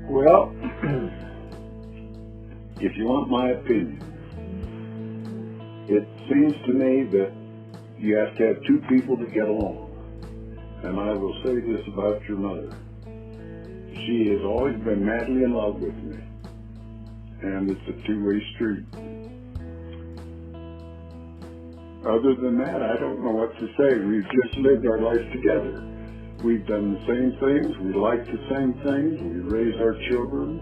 Well, if you want my opinion, it seems to me that you have to have two people to get along. And I will say this about your mother. She has always been madly in love with me. And it's a two-way street. Other than that, I don't know what to say. We've just lived our life together. We've done the same things. We like the same things. We raised our children.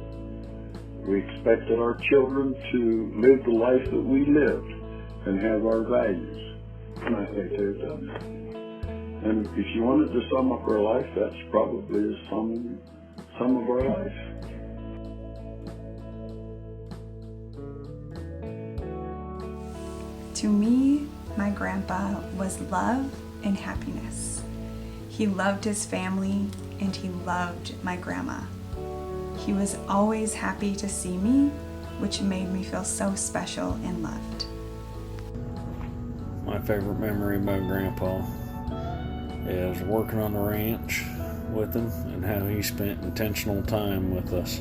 We expected our children to live the life that we lived and have our values. And I think they've done that. And if you wanted to sum up our life, that's probably the sum of our life. To me, my grandpa was love and happiness. He loved his family and he loved my grandma. He was always happy to see me, which made me feel so special and loved. My favorite memory about Grandpa is working on the ranch with him and how he spent intentional time with us.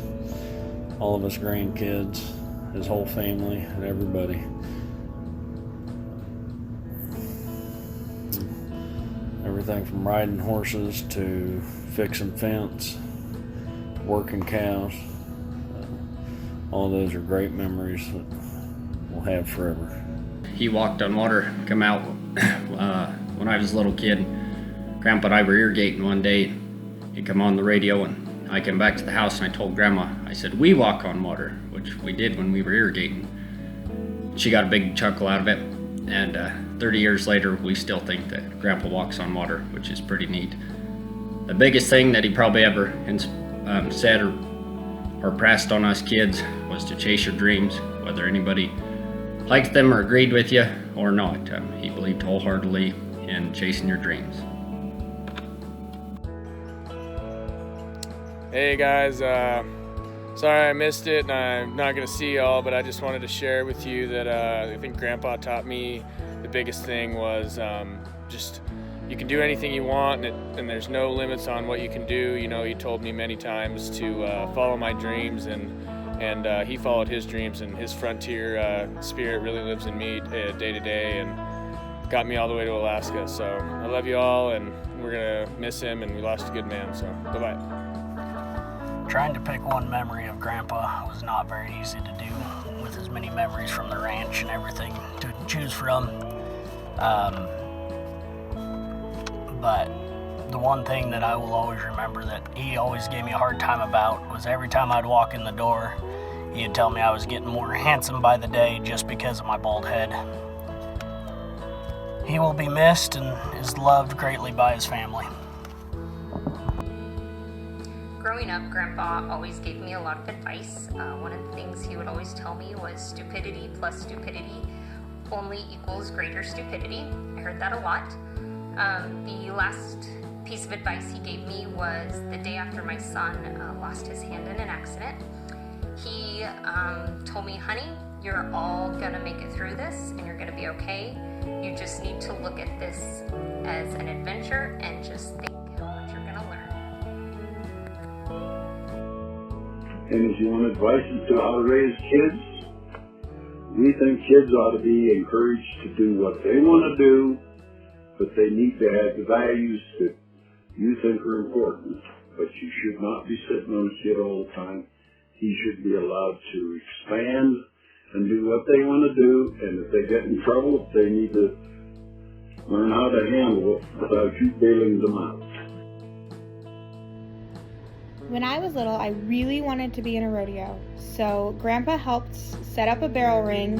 All of us grandkids, his whole family, and everybody. Everything from riding horses to fixing fence, working cows. All those are great memories that we'll have forever. He walked on water, come out when I was a little kid. Grandpa and I were irrigating one day. He come on the radio and I came back to the house and I told Grandma, I said, we walk on water, which we did when we were irrigating. She got a big chuckle out of it, and 30 years later we still think that Grandpa walks on water, which is pretty neat. The biggest thing that he probably ever said or pressed on us kids was to chase your dreams, whether anybody liked them or agreed with you or not. He believed wholeheartedly in chasing your dreams. Hey guys, sorry I missed it and I'm not going to see y'all, but I just wanted to share with you that I think Grandpa taught me the biggest thing was just you can do anything you want and there's no limits on what you can do. You know, he told me many times to follow my dreams and he followed his dreams, and his frontier spirit really lives in me day to day and got me all the way to Alaska. So I love you all, and we're going to miss him, and we lost a good man, so bye-bye. Trying to pick one memory of Grandpa was not very easy to do with as many memories from the ranch and everything to choose from. But the one thing that I will always remember that he always gave me a hard time about was every time I'd walk in the door, he'd tell me I was getting more handsome by the day just because of my bald head. He will be missed and is loved greatly by his family. Growing up, Grandpa always gave me a lot of advice. One of the things he would always tell me was stupidity plus stupidity only equals greater stupidity. I heard that a lot. The last piece of advice he gave me was the day after my son lost his hand in an accident. He told me, honey, you're all gonna make it through this and you're gonna be okay. You just need to look at this as an adventure and just think how much you're gonna learn. And if you want advice as to how to raise kids, we think kids ought to be encouraged to do what they want to do, but they need to have the values that you think are important. But you should not be sitting on a kid all the time. He should be allowed to expand and do what they want to do, and if they get in trouble, they need to learn how to handle it without you bailing them out. When I was little, I really wanted to be in a rodeo, so Grandpa helped set up a barrel ring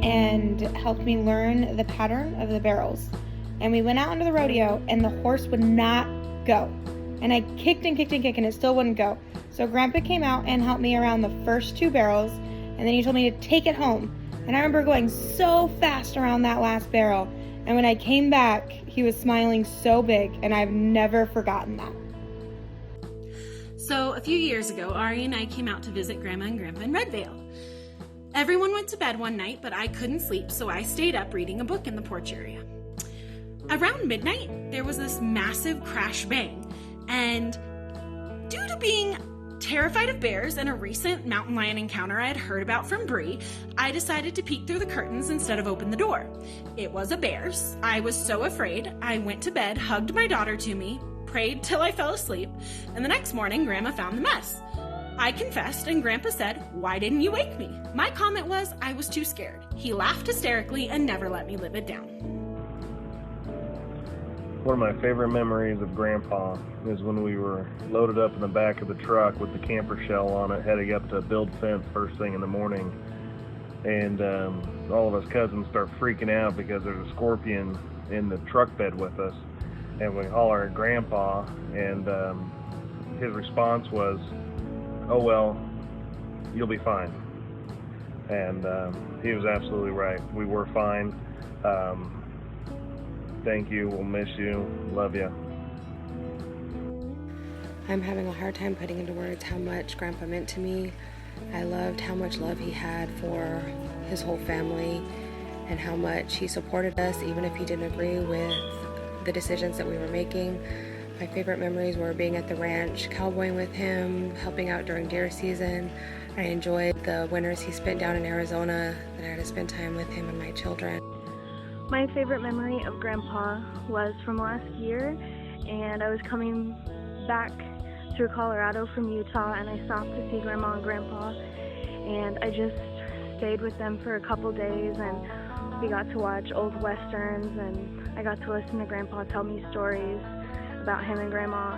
and helped me learn the pattern of the barrels. And we went out into the rodeo, and the horse would not go. And I kicked and kicked and kicked, and it still wouldn't go. So Grandpa came out and helped me around the first two barrels, and then he told me to take it home. And I remember going so fast around that last barrel, and when I came back, he was smiling so big, and I've never forgotten that. So a few years ago, Ari and I came out to visit Grandma and Grandpa in Redvale. Everyone went to bed one night, but I couldn't sleep, so I stayed up reading a book in the porch area. Around midnight, there was this massive crash bang, and due to being Terrified of bears and a recent mountain lion encounter I had heard about from Bree, I decided to peek through the curtains instead of open the door. It was a bear's. I was so afraid, I went to bed, hugged my daughter to me, prayed till I fell asleep, and the next morning Grandma found the mess. I confessed, and Grandpa said, "Why didn't you wake me?" My comment was, I was too scared. He laughed hysterically and never let me live it down. One of my favorite memories of Grandpa is when we were loaded up in the back of the truck with the camper shell on it, heading up to build fence first thing in the morning. And all of us cousins start freaking out because there's a scorpion in the truck bed with us. And we holler at Grandpa, and his response was, "Oh well, you'll be fine." And he was absolutely right. We were fine. Thank you. We'll miss you. Love you. I'm having a hard time putting into words how much Grandpa meant to me. I loved how much love he had for his whole family and how much he supported us even if he didn't agree with the decisions that we were making. My favorite memories were being at the ranch, cowboying with him, helping out during deer season. I enjoyed the winters he spent down in Arizona that I had to spend time with him and my children. My favorite memory of Grandpa was from last year, and I was coming back through Colorado from Utah, and I stopped to see Grandma and Grandpa, and I just stayed with them for a couple days, and we got to watch old westerns, and I got to listen to Grandpa tell me stories about him and Grandma,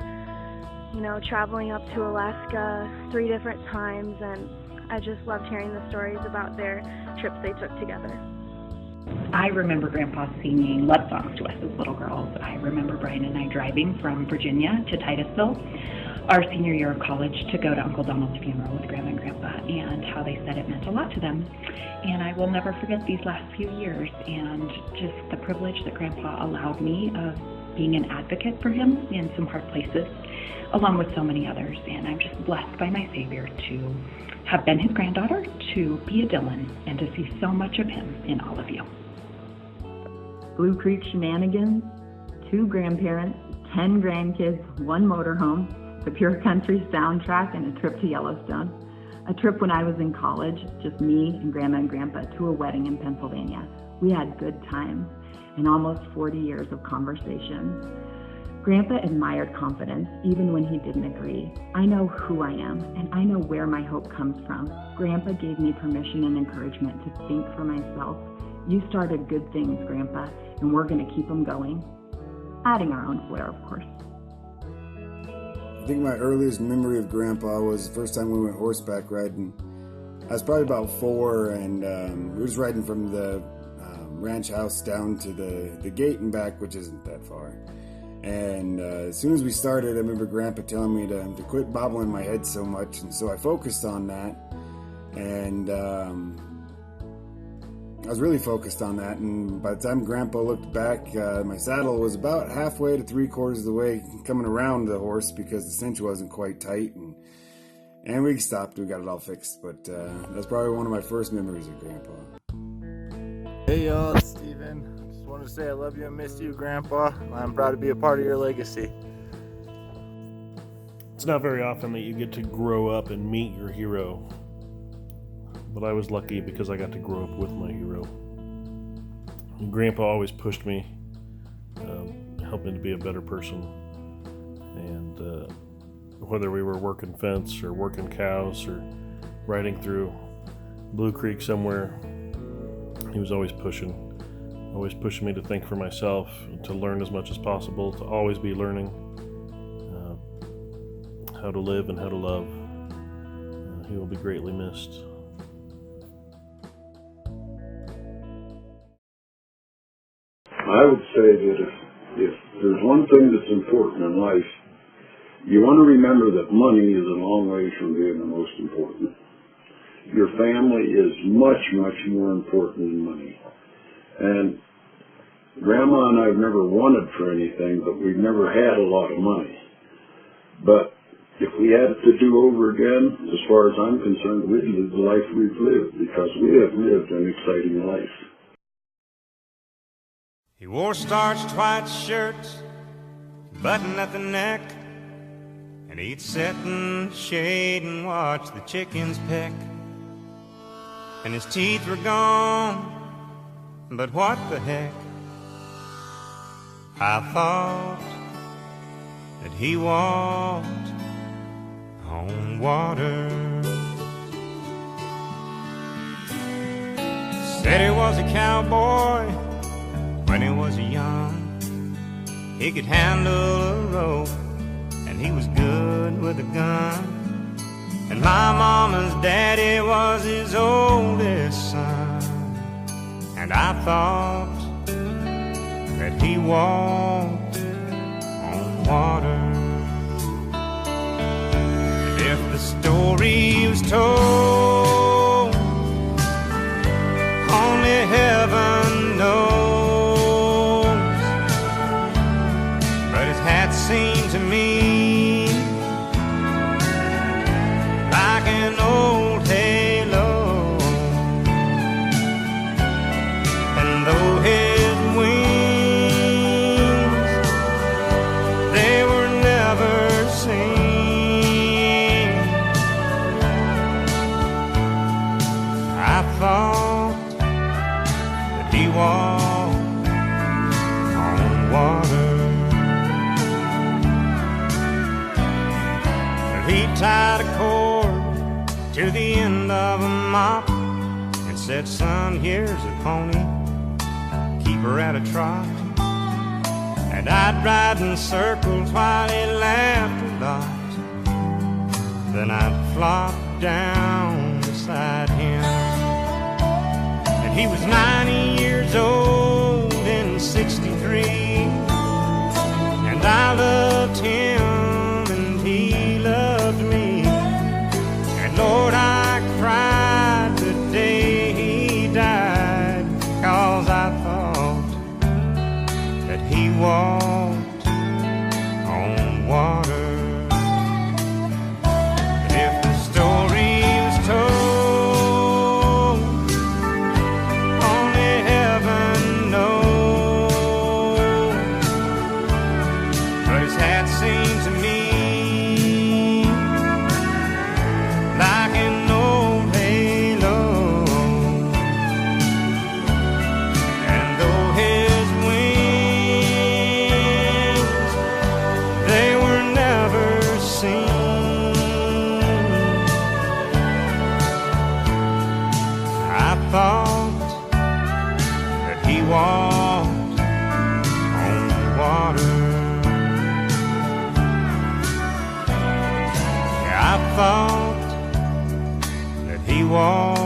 you know, traveling up to Alaska 3 different times, and I just loved hearing the stories about their trips they took together. I remember Grandpa singing love songs to us as little girls. I remember Brian and I driving from Virginia to Titusville our senior year of college to go to Uncle Donald's funeral with Grandma and Grandpa, and how they said it meant a lot to them. And I will never forget these last few years and just the privilege that Grandpa allowed me of being an advocate for him in some hard places, along with so many others. And I'm just blessed by my Savior to have been his granddaughter, to be a Dylan, and to see so much of him in all of you. Blue Creek shenanigans, 2 grandparents, 10 grandkids, 1 motorhome, the Pure Country soundtrack, and a trip to Yellowstone. A trip when I was in college, just me and Grandma and Grandpa, to a wedding in Pennsylvania. We had good times and almost 40 years of conversations. Grandpa admired confidence, even when he didn't agree. I know who I am, and I know where my hope comes from. Grandpa gave me permission and encouragement to think for myself. You started good things, Grandpa, and we're going to keep them going. Adding our own flair, of course. I think my earliest memory of Grandpa was the first time we went horseback riding. I was probably about 4, and we was riding from the ranch house down to the gate and back, which isn't that far. And as soon as we started, I remember Grandpa telling me to quit bobbling my head so much, and so I focused on that. And I was really focused on that, and by the time Grandpa looked back, my saddle was about halfway to 3/4 of the way coming around the horse because the cinch wasn't quite tight, and we stopped. We got it all fixed, but that's probably one of my first memories of Grandpa. Hey y'all, it's Steven. Just wanted to say I love you and miss you, Grandpa. I'm proud to be a part of your legacy. It's not very often that you get to grow up and meet your hero, but I was lucky because I got to grow up with my hero. And Grandpa always pushed me, helped me to be a better person, and whether we were working fence or working cows or riding through Blue Creek somewhere, he was always pushing me to think for myself, to learn as much as possible, to always be learning how to live and how to love. He will be greatly missed. I would say that if there's one thing that's important in life, you want to remember that money is a long way from being the most important. Your family is much, much more important than money. And Grandma and I have never wanted for anything, but we've never had a lot of money. But if we had it to do over again, as far as I'm concerned, we'd live the life we've lived, because we have lived an exciting life. He wore starched white shirts, button at the neck, and he'd sit in the shade and watch the chickens peck. And his teeth were gone, but what the heck? I thought that he walked on water. Said he was a cowboy when he was young. He could handle a rope, and he was good with a gun. And my mama's daddy was his oldest son. And I thought that he walked on water. And if the story was told, only heaven knows. But his hat seemed to me like an old halo. And though his wings, they were never seen, I thought that he walked on water. But he tied a cord to the end of a mop and said, son, here's a pony, keep her at a trot. And I'd ride in circles while he laughed a lot. Then I'd flop down beside him. And he was 90 years old in 63, and I loved him and he loved me. And Lord, I cried the day he died, 'cause I thought that he walked on water. But if the story was told, only heaven knows. But his hat seemed to me like an old halo. And though his wings, they were never seen, I thought that he walked on water. Yeah, I thought that he walked